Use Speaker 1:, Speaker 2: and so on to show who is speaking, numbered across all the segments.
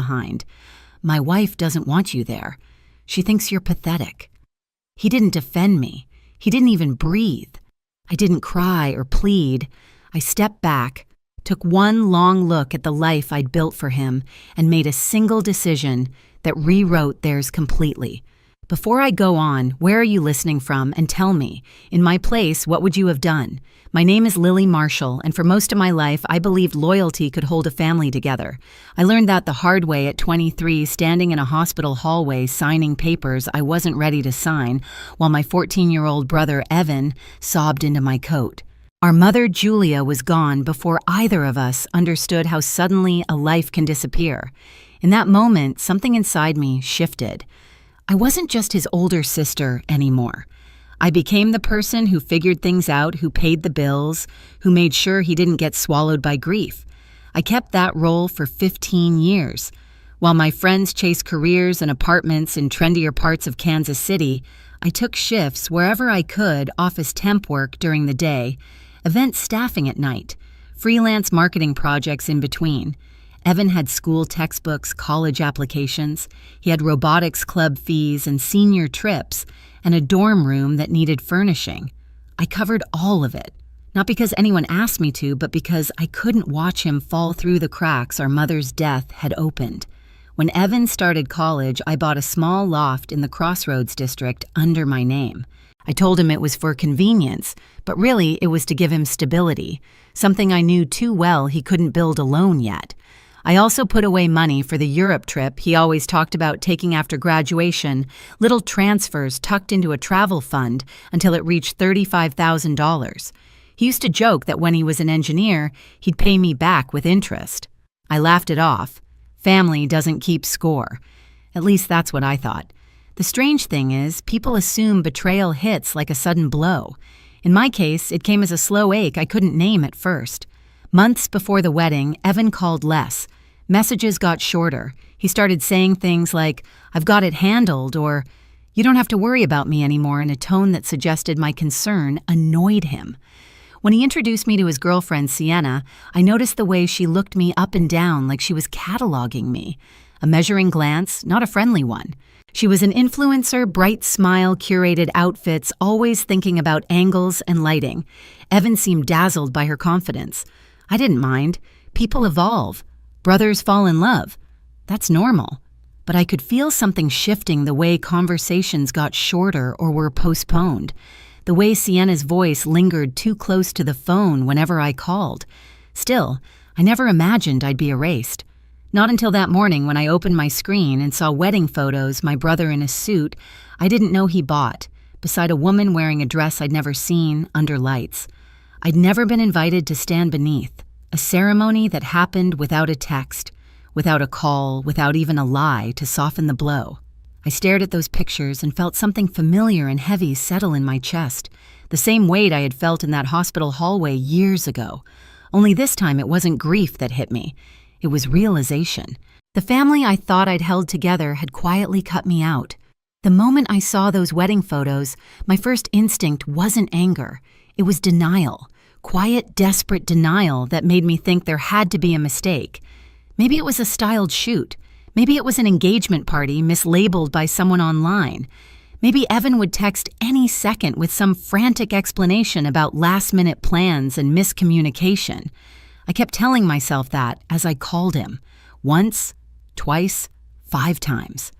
Speaker 1: behind. My wife doesn't want you there. She thinks you're pathetic. He didn't defend me. He didn't even breathe. I didn't cry or plead. I stepped back, took one long look at the life I'd built for him, and made a single decision that rewrote theirs completely. Before I go on, where are you listening from? And tell me, in my place, what would you have done? My name is Lily Marshall, and for most of my life, I believed loyalty could hold a family together. I learned that the hard way at 23, standing in a hospital hallway signing papers I wasn't ready to sign, while my 14-year-old brother, Evan, sobbed into my coat. Our mother, Julia, was gone before either of us understood how suddenly a life can disappear. In that moment, something inside me shifted. I wasn't just his older sister anymore. I became the person who figured things out, who paid the bills, who made sure he didn't get swallowed by grief. I kept that role for 15 years. While my friends chased careers and apartments in trendier parts of Kansas City, I took shifts wherever I could, office temp work during the day, event staffing at night, freelance marketing projects in between. Evan had school textbooks, college applications. He had robotics club fees and senior trips, and a dorm room that needed furnishing. I covered all of it, not because anyone asked me to, but because I couldn't watch him fall through the cracks our mother's death had opened. When Evan started college, I bought a small loft in the Crossroads district under my name. I told him it was for convenience, but really it was to give him stability, something I knew too well he couldn't build alone yet. I also put away money for the Europe trip he always talked about taking after graduation, little transfers tucked into a travel fund until it reached $35,000. He used to joke that when he was an engineer, he'd pay me back with interest. I laughed it off. Family doesn't keep score. At least that's what I thought. The strange thing is, people assume betrayal hits like a sudden blow. In my case, it came as a slow ache I couldn't name at first. Months before the wedding, Evan called less. Messages got shorter. He started saying things like, "I've got it handled," or "You don't have to worry about me anymore," in a tone that suggested my concern annoyed him. When he introduced me to his girlfriend, Sienna, I noticed the way she looked me up and down like she was cataloging me. A measuring glance, not a friendly one. She was an influencer, bright smile, curated outfits, always thinking about angles and lighting. Evan seemed dazzled by her confidence. I didn't mind. People evolve. Brothers fall in love. That's normal. But I could feel something shifting the way conversations got shorter or were postponed. The way Sienna's voice lingered too close to the phone whenever I called. Still, I never imagined I'd be erased. Not until that morning when I opened my screen and saw wedding photos, my brother in a suit I didn't know he bought, beside a woman wearing a dress I'd never seen, under lights. I'd never been invited to stand beneath. A ceremony that happened without a text, without a call, without even a lie to soften the blow. I stared at those pictures and felt something familiar and heavy settle in my chest, the same weight I had felt in that hospital hallway years ago. Only this time it wasn't grief that hit me. It was realization. The family I thought I'd held together had quietly cut me out. The moment I saw those wedding photos, my first instinct wasn't anger. It was denial. Quiet, desperate denial that made me think there had to be a mistake. Maybe it was a styled shoot. Maybe it was an engagement party mislabeled by someone online. Maybe Evan would text any second with some frantic explanation about last-minute plans and miscommunication. I kept telling myself that as I called him. Once, twice, 5 times.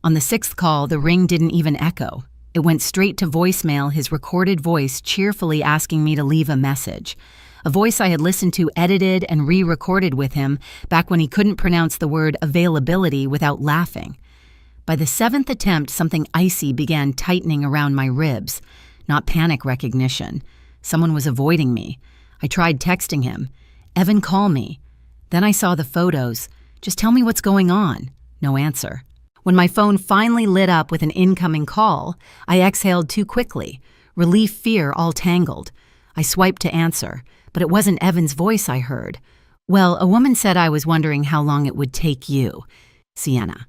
Speaker 1: On the 6th call, the ring didn't even echo. It went straight to voicemail, his recorded voice cheerfully asking me to leave a message. A voice I had listened to edited and re-recorded with him back when he couldn't pronounce the word availability without laughing. By the 7th attempt, something icy began tightening around my ribs. Not panic recognition. Someone was avoiding me. I tried texting him. "Evan, call me." Then I saw the photos. "Just tell me what's going on." No answer. When my phone finally lit up with an incoming call, I exhaled too quickly. Relief, fear, all tangled. I swiped to answer, but it wasn't Evan's voice I heard. "Well, a woman said I was wondering how long it would take you." Sienna.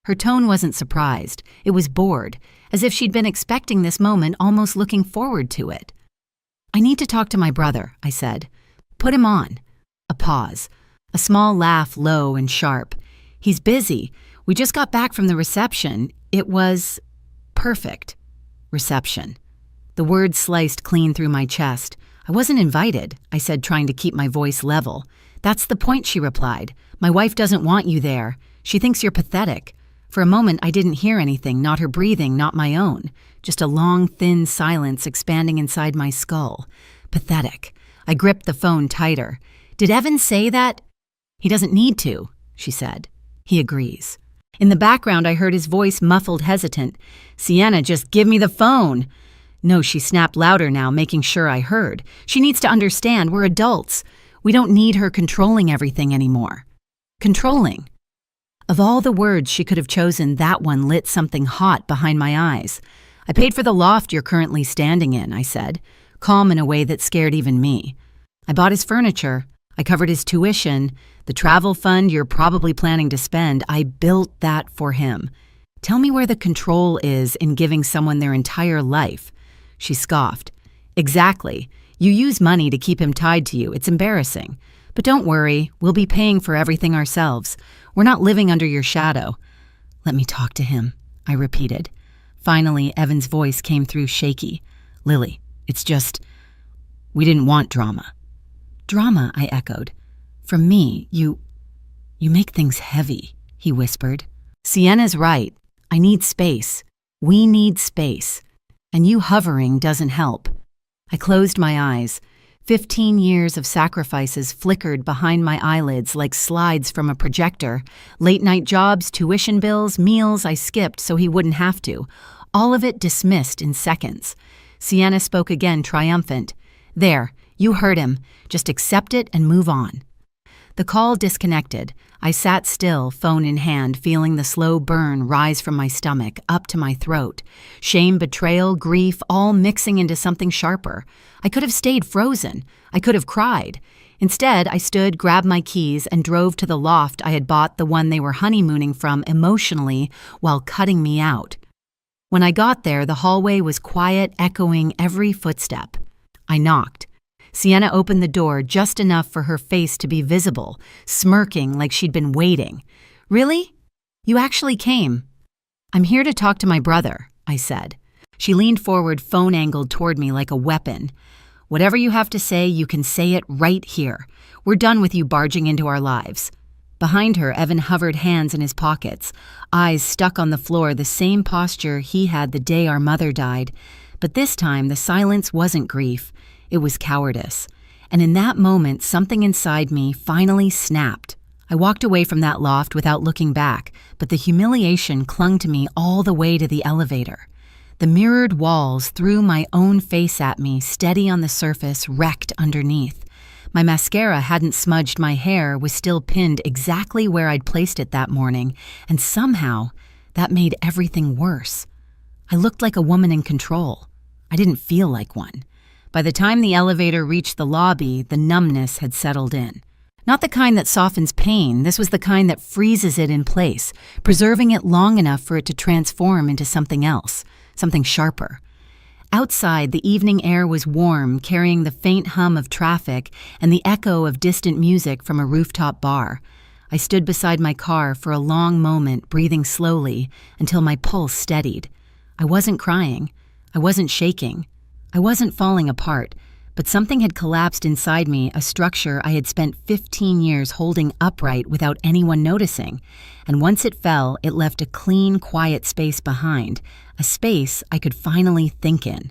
Speaker 1: Her tone wasn't surprised. It was bored, as if she'd been expecting this moment, almost looking forward to it. "I need to talk to my brother," I said. "Put him on." A pause. A small laugh, low and sharp. He's busy. We just got back from the reception. It was perfect. Reception. The words sliced clean through my chest. I wasn't invited, I said, trying to keep my voice level. That's the point, she replied. My wife doesn't want you there. She thinks you're pathetic. For a moment, I didn't hear anything, not her breathing, not my own. Just a long, thin silence expanding inside my skull. Pathetic. I gripped the phone tighter. Did Evan say that? He doesn't need to, she said. He agrees. In the background, I heard his voice muffled, hesitant. Sienna, just give me the phone. No, she snapped louder now, making sure I heard. She needs to understand we're adults. We don't need her controlling everything anymore. Controlling. Of all the words she could have chosen, that one lit something hot behind my eyes. I paid for the loft you're currently standing in, I said, calm in a way that scared even me. I bought his furniture. I covered his tuition. The travel fund you're probably planning to spend, I built that for him. Tell me where the control is in giving someone their entire life. She scoffed. Exactly. You use money to keep him tied to you. It's embarrassing. But don't worry, we'll be paying for everything ourselves. We're not living under your shadow. Let me talk to him, I repeated. Finally, Evan's voice came through shaky. Lily, it's just, we didn't want drama. Drama, I echoed. From me, you make things heavy, he whispered. Sienna's right. I need space. We need space. And you hovering doesn't help. I closed my eyes. 15 years of sacrifices flickered behind my eyelids like slides from a projector. Late-night jobs, tuition bills, meals I skipped so he wouldn't have to. All of it dismissed in seconds. Sienna spoke again, triumphant. There, you heard him. Just accept it and move on. The call disconnected. I sat still, phone in hand, feeling the slow burn rise from my stomach, up to my throat. Shame, betrayal, grief, all mixing into something sharper. I could have stayed frozen. I could have cried. Instead, I stood, grabbed my keys, and drove to the loft I had bought, the one they were honeymooning from emotionally while cutting me out. When I got there, the hallway was quiet, echoing every footstep. I knocked. Sienna opened the door just enough for her face to be visible, smirking like she'd been waiting. Really? You actually came. I'm here to talk to my brother, I said. She leaned forward, phone angled toward me like a weapon. Whatever you have to say, you can say it right here. We're done with you barging into our lives. Behind her, Evan hovered, hands in his pockets, eyes stuck on the floor, the same posture he had the day our mother died. But this time, the silence wasn't grief. It was cowardice. And in that moment, something inside me finally snapped. I walked away from that loft without looking back, but the humiliation clung to me all the way to the elevator. The mirrored walls threw my own face at me, steady on the surface, wrecked underneath. My mascara hadn't smudged my hair, was still pinned exactly where I'd placed it that morning, and somehow that made everything worse. I looked like a woman in control. I didn't feel like one. By the time the elevator reached the lobby, the numbness had settled in. Not the kind that softens pain, this was the kind that freezes it in place, preserving it long enough for it to transform into something else, something sharper. Outside, the evening air was warm, carrying the faint hum of traffic and the echo of distant music from a rooftop bar. I stood beside my car for a long moment, breathing slowly, until my pulse steadied. I wasn't crying. I wasn't shaking. I wasn't falling apart, but something had collapsed inside me, a structure I had spent 15 years holding upright without anyone noticing. And once it fell, it left a clean, quiet space behind, a space I could finally think in.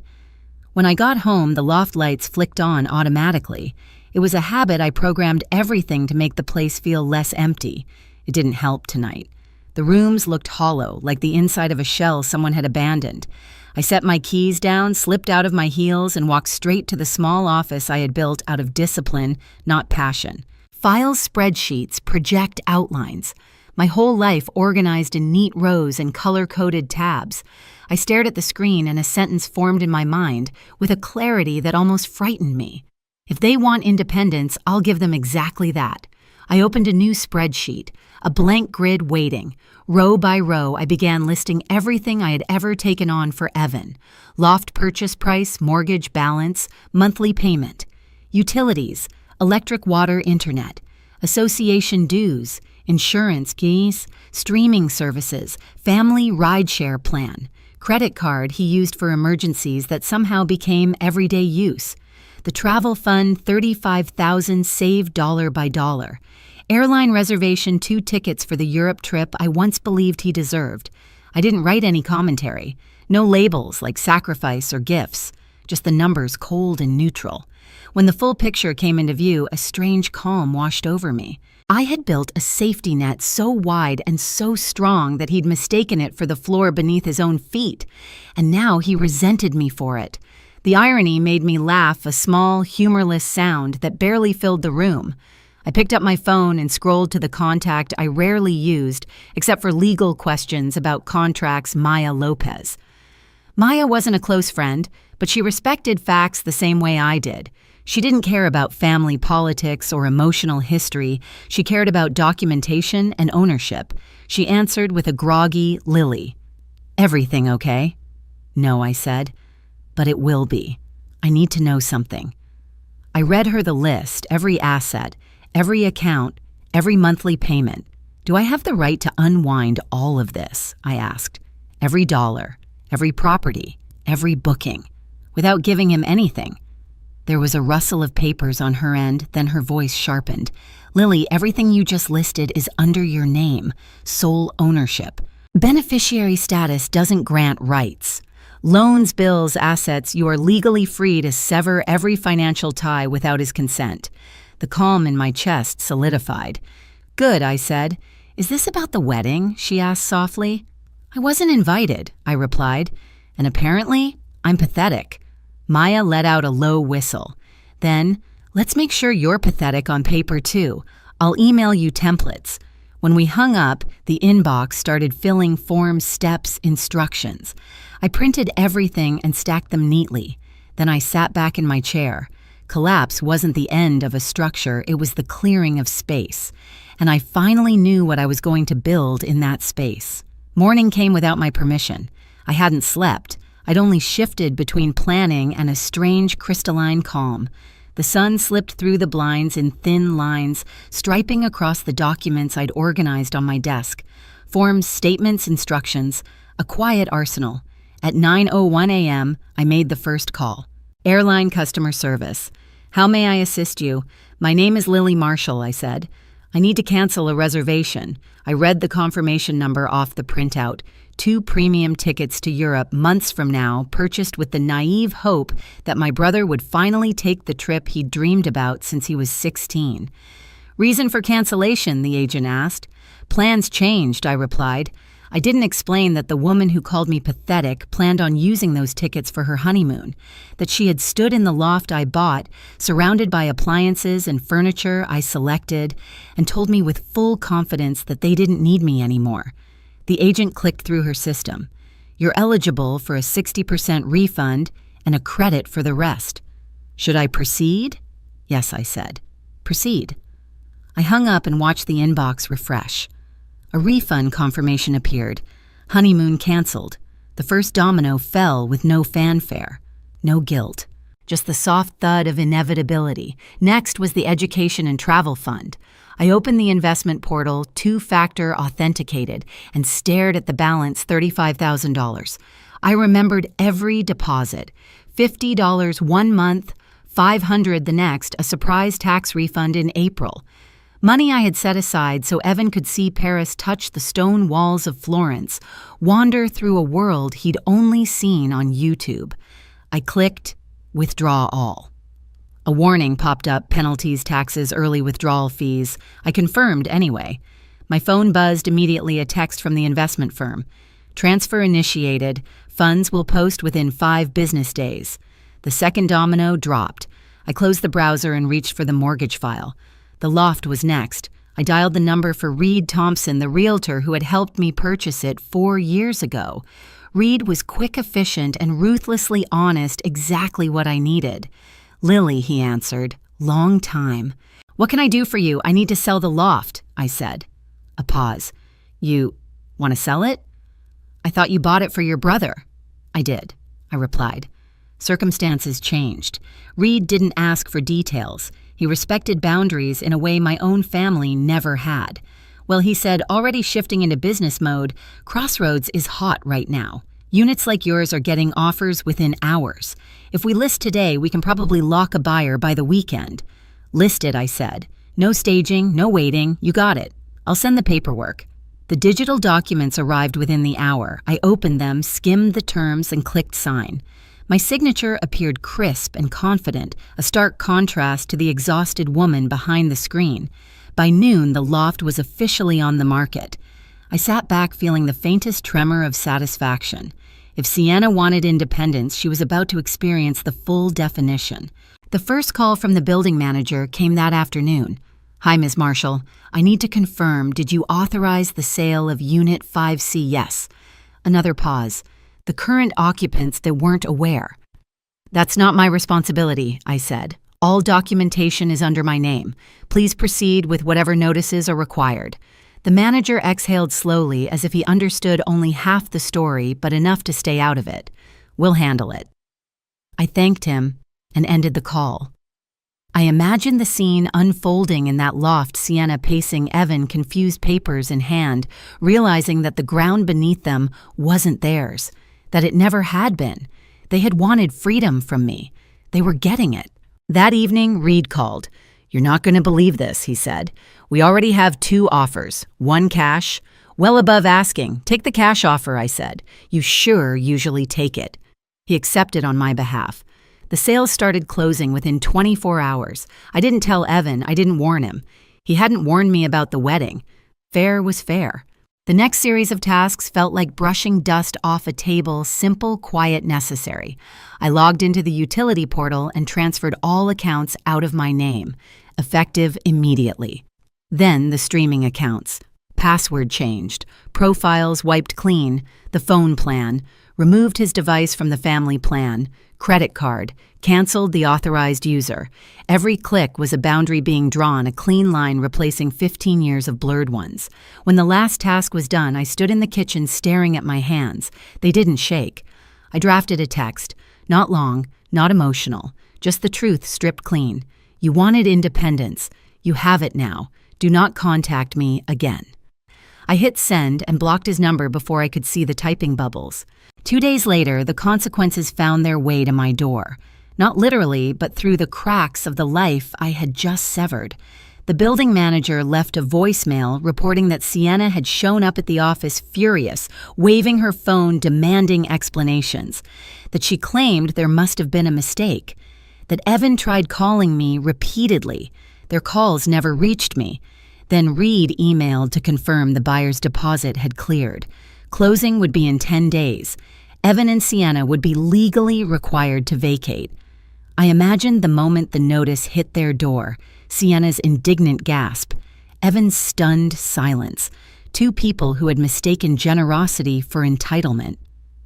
Speaker 1: When I got home, the loft lights flicked on automatically. It was a habit I programmed everything to make the place feel less empty. It didn't help tonight. The rooms looked hollow, like the inside of a shell someone had abandoned. I set my keys down, slipped out of my heels, and walked straight to the small office I had built out of discipline, not passion. File spreadsheets, project outlines. My whole life organized in neat rows and color-coded tabs. I stared at the screen and a sentence formed in my mind with a clarity that almost frightened me. If they want independence, I'll give them exactly that. I opened a new spreadsheet, a blank grid waiting. Row by row, I began listing everything I had ever taken on for Evan. Loft purchase price, mortgage balance, monthly payment. Utilities, electric, water, internet. Association dues, insurance, geese, streaming services, family rideshare plan, credit card he used for emergencies that somehow became everyday use, the travel fund $35,000 saved dollar by dollar, airline reservation 2 tickets for the Europe trip I once believed he deserved. I didn't write any commentary, no labels like sacrifice or gifts, just the numbers cold and neutral. When the full picture came into view, a strange calm washed over me. I had built a safety net so wide and so strong that he'd mistaken it for the floor beneath his own feet, and now he resented me for it. The irony made me laugh, a small, humorless sound that barely filled the room. I picked up my phone and scrolled to the contact I rarely used, except for legal questions about contracts, Maya Lopez. Maya wasn't a close friend, but she respected facts the same way I did. She didn't care about family politics or emotional history. She cared about documentation and ownership. She answered with a groggy Lily. "Everything okay?" "No," I said. "But it will be. I need to know something." I read her the list, every asset, every account, every monthly payment. "Do I have the right to unwind all of this?" I asked. "Every dollar, every property, every booking, without giving him anything." There was a rustle of papers on her end, then her voice sharpened. "Lily, everything you just listed is under your name, sole ownership. Beneficiary status doesn't grant rights. Loans, bills, assets, you are legally free to sever every financial tie without his consent." The calm in my chest solidified. "Good," I said. "Is this about the wedding?" she asked softly. "I wasn't invited," I replied. "And apparently, I'm pathetic." Maya let out a low whistle. Then, "Let's make sure you're pathetic on paper too. I'll email you templates." When we hung up, the inbox started filling forms, steps, instructions. I printed everything and stacked them neatly. Then I sat back in my chair. Collapse wasn't the end of a structure, it was the clearing of space. And I finally knew what I was going to build in that space. Morning came without my permission. I hadn't slept. I'd only shifted between planning and a strange crystalline calm. The sun slipped through the blinds in thin lines, striping across the documents I'd organized on my desk. Forms, statements, instructions, a quiet arsenal. At 9:01 a.m., I made the first call. "Airline customer service. How may I assist you? My name is Lily Marshall," I said. "I need to cancel a reservation." I read the confirmation number off the printout. 2 premium tickets to Europe months from now, purchased with the naive hope that my brother would finally take the trip he'd dreamed about since he was 16. "Reason for cancellation?" the agent asked. "Plans changed," I replied. I didn't explain that the woman who called me pathetic planned on using those tickets for her honeymoon, that she had stood in the loft I bought, surrounded by appliances and furniture I selected, and told me with full confidence that they didn't need me anymore. The agent clicked through her system. "You're eligible for a 60% refund and a credit for the rest." "Should I proceed?" "Yes," I said. "Proceed." I hung up and watched the inbox refresh. A refund confirmation appeared. Honeymoon canceled. The first domino fell with no fanfare. No guilt. Just the soft thud of inevitability. Next was the education and travel fund. I opened the investment portal, 2-factor authenticated, and stared at the balance, $35,000. I remembered every deposit. $50 one month, $500 the next, a surprise tax refund in April. Money I had set aside so Evan could see Paris touch the stone walls of Florence, wander through a world he'd only seen on YouTube. I clicked, withdraw all. A warning popped up, penalties, taxes, early withdrawal fees. I confirmed anyway. My phone buzzed immediately, a text from the investment firm. Transfer initiated. Funds will post within 5 business days. The second domino dropped. I closed the browser and reached for the mortgage file. The loft was next. I dialed the number for Reed Thompson, the realtor who had helped me purchase it 4 years ago. Reed was quick, efficient, and ruthlessly honest, exactly what I needed. "Lily," he answered. "Long time." "What can I do for you? I need to sell the loft," I said. A pause. "You want to sell it?" "I thought you bought it for your brother." "I did," I replied. Circumstances changed. Reed didn't ask for details. He respected boundaries in a way my own family never had. Well, he said, already shifting into business mode, Crossroads is hot right now. Units like yours are getting offers within hours. If we list today, we can probably lock a buyer by the weekend. List it, I said. No staging, no waiting, you got it. I'll send the paperwork. The digital documents arrived within the hour. I opened them, skimmed the terms, and clicked sign. My signature appeared crisp and confident, a stark contrast to the exhausted woman behind the screen. By noon, the loft was officially on the market. I sat back feeling the faintest tremor of satisfaction. If Sienna wanted independence, she was about to experience the full definition. The first call from the building manager came that afternoon. Hi, Ms. Marshall. I need to confirm, did you authorize the sale of Unit 5C? Yes. Another pause. The current occupants that weren't aware. That's not my responsibility, I said. All documentation is under my name. Please proceed with whatever notices are required. The manager exhaled slowly as if he understood only half the story, but enough to stay out of it. We'll handle it. I thanked him and ended the call. I imagined the scene unfolding in that loft, Sienna pacing Evan, confused papers in hand, realizing that the ground beneath them wasn't theirs, that it never had been. They had wanted freedom from me. They were getting it. That evening, Reed called. You're not going to believe this, he said. We already have 2 offers, 1 cash. Well above asking. Take the cash offer, I said. You sure usually take it. He accepted on my behalf. The sales started closing within 24 hours. I didn't tell Evan, I didn't warn him. He hadn't warned me about the wedding. Fair was fair. The next series of tasks felt like brushing dust off a table, simple, quiet, necessary. I logged into the utility portal and transferred all accounts out of my name, effective immediately. Then the streaming accounts. Password changed, profiles wiped clean, the phone plan, removed his device from the family plan, credit card, canceled the authorized user. Every click was a boundary being drawn, a clean line replacing 15 years of blurred ones. When the last task was done, I stood in the kitchen staring at my hands. They didn't shake. I drafted a text. Not long, not emotional, just the truth stripped clean. You wanted independence. You have it now. Do not contact me again. I hit send and blocked his number before I could see the typing bubbles. 2 days later, the consequences found their way to my door. Not literally, but through the cracks of the life I had just severed. The building manager left a voicemail reporting that Sienna had shown up at the office furious, waving her phone, demanding explanations. That she claimed there must have been a mistake. That Evan tried calling me repeatedly. Their calls never reached me. Then Reed emailed to confirm the buyer's deposit had cleared. Closing would be in 10 days. Evan and Sienna would be legally required to vacate. I imagined the moment the notice hit their door, Sienna's indignant gasp, Evan's stunned silence, 2 people who had mistaken generosity for entitlement.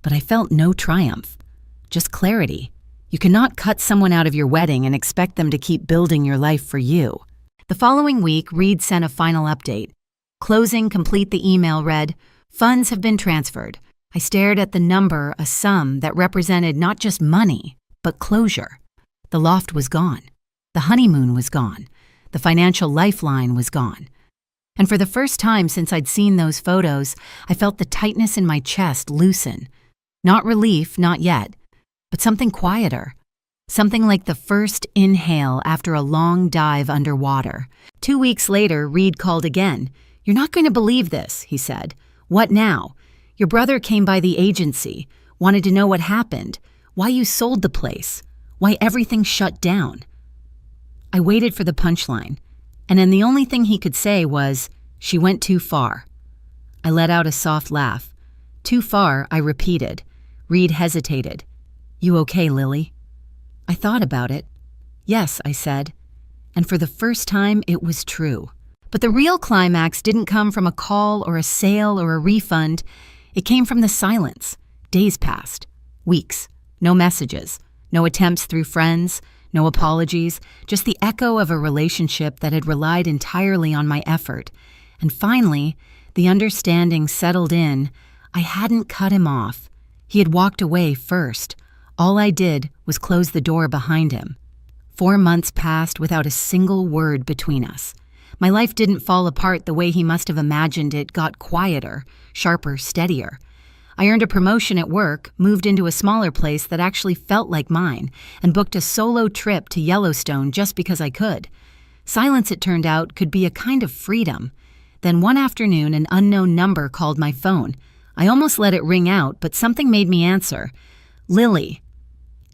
Speaker 1: But I felt no triumph, just clarity. You cannot cut someone out of your wedding and expect them to keep building your life for you. The following week, Reed sent a final update. Closing complete, the email read, Funds have been transferred. I stared at the number, a sum that represented not just money, but closure. The loft was gone. The honeymoon was gone. The financial lifeline was gone. And for the first time since I'd seen those photos, I felt the tightness in my chest loosen. Not relief, not yet, but something quieter. Something like the first inhale after a long dive underwater. 2 weeks later, Reed called again. You're not going to believe this, he said. What now? Your brother came by the agency, wanted to know what happened, why you sold the place, why everything shut down. I waited for the punchline, and then the only thing he could say was, she went too far. I let out a soft laugh. Too far, I repeated. Reed hesitated. You okay, Lily? I thought about it. Yes, I said. And for the first time, it was true. But the real climax didn't come from a call or a sale or a refund. It came from the silence. Days passed. Weeks. No messages. No attempts through friends. No apologies. Just the echo of a relationship that had relied entirely on my effort. And finally, the understanding settled in. I hadn't cut him off. He had walked away first. All I did was close the door behind him. 4 months passed without a single word between us. My life didn't fall apart the way he must have imagined. It got quieter, sharper, steadier. I earned a promotion at work, moved into a smaller place that actually felt like mine, and booked a solo trip to Yellowstone just because I could. Silence, it turned out, could be a kind of freedom. Then one afternoon, an unknown number called my phone. I almost let it ring out, but something made me answer. Lily.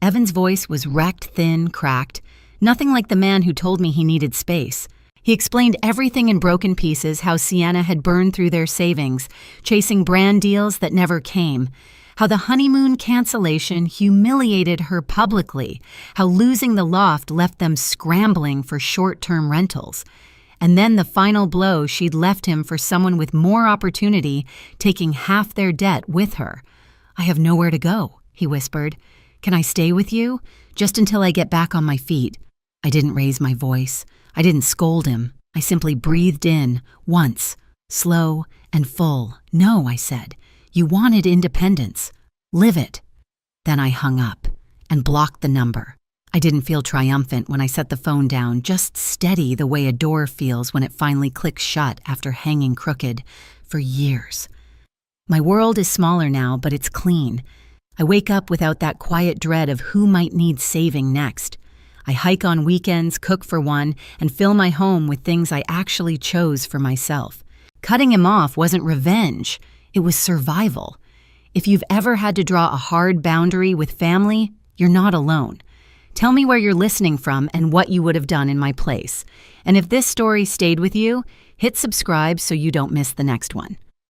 Speaker 1: Evan's voice was wrecked, thin, cracked. Nothing like the man who told me he needed space. He explained everything in broken pieces, how Sienna had burned through their savings, chasing brand deals that never came, how the honeymoon cancellation humiliated her publicly, how losing the loft left them scrambling for short-term rentals. And then the final blow, she'd left him for someone with more opportunity, taking half their debt with her. I have nowhere to go, he whispered. Can I stay with you? Just until I get back on my feet. I didn't raise my voice. I didn't scold him. I simply breathed in, once, slow and full. No, I said. You wanted independence. Live it. Then I hung up and blocked the number. I didn't feel triumphant when I set the phone down, just steady the way a door feels when it finally clicks shut after hanging crooked for years. My world is smaller now, but it's clean. I wake up without that quiet dread of who might need saving next. I hike on weekends, cook for one, and fill my home with things I actually chose for myself. Cutting him off wasn't revenge, it was survival. If you've ever had to draw a hard boundary with family, you're not alone. Tell me where you're listening from and what you would have done in my place. And if this story stayed with you, hit subscribe so you don't miss the next one.